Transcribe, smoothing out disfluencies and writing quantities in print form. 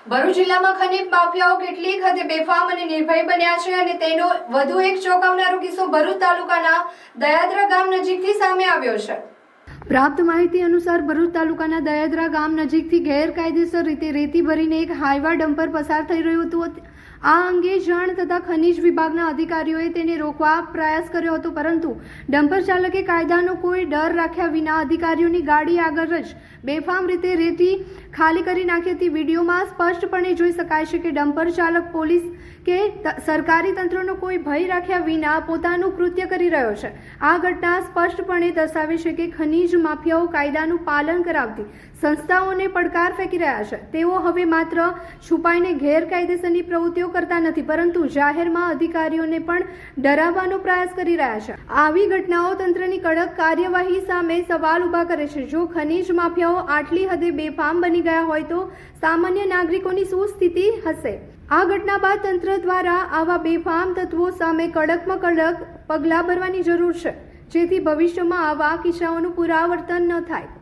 ભરૂચ જિલ્લામાં ખનીજ માફિયાઓ કેટલીક હદે બેફામ અને નિર્ભય બન્યા છે અને તેનો વધુ એક ચોંકાવનારો કિસ્સો ભરૂચ તાલુકાના દયાદરા ગામ નજીકથી સામે આવ્યો છે। પ્રાપ્ત માહિતી અનુસાર ભરૂચ તાલુકાના દયાદરા ગામ નજીકથી ગેરકાયદેસર રીતે રેતી ભરીને એક હાઈવા ડમ્પર પસાર થઈ રહ્યું હતું। આ અંગે જાણ થતાં ખનીજ વિભાગના અધિકારીઓએ તેને રોકવા પ્રયાસ કર્યો હતો, પરંતુ ડમ્પર ચાલકે કાયદાનો કોઈ ડર રાખ્યા વિના અધિકારીઓની ગાડી આગળ જ બેફામ રીતે રેતી ખાલી કરી નાખી હતી। વિડીયોમાં સ્પષ્ટપણે જોઈ શકાય છે કે ડમ્પર ચાલક પોલીસ કે સરકારી તંત્રનો કોઈ ભય રાખ્યા વિના પોતાનું કૃત્ય કરી રહ્યો છે। આ ઘટના સ્પષ્ટપણે દર્શાવે છે કે ખનીજ માફિયાઓ કાયદાનું પાલન કરાવતી સંસ્થાઓને પડકાર ફેંકી રહ્યા છે। તેઓ હવે માત્ર છુપાઈને ગેરકાયદેસરની પ્રવૃત્તિઓ કરતા નથી, પરંતુ જાહેરમાં અધિકારીઓને પણ ડરાવવાનો પ્રયાસ કરી રહ્યા છે। આવી ઘટનાઓ તંત્રની કડક કાર્યવાહી સામે સવાલ ઉભા કરે છે। જો ખનીજ માફિયાઓ આટલી હદે બેફામ બની ગયા હોય તો સામાન્ય નાગરિકોની શું સ્થિતિ હશે? આ ઘટના બાદ તંત્ર દ્વારા આવા બેફામ તત્વો સામે કડકમાં કડક પગલાં ભરવાની જરૂર છે, જેથી ભવિષ્યમાં આવા કિસ્સાઓનું પુનરાવર્તન ન થાય।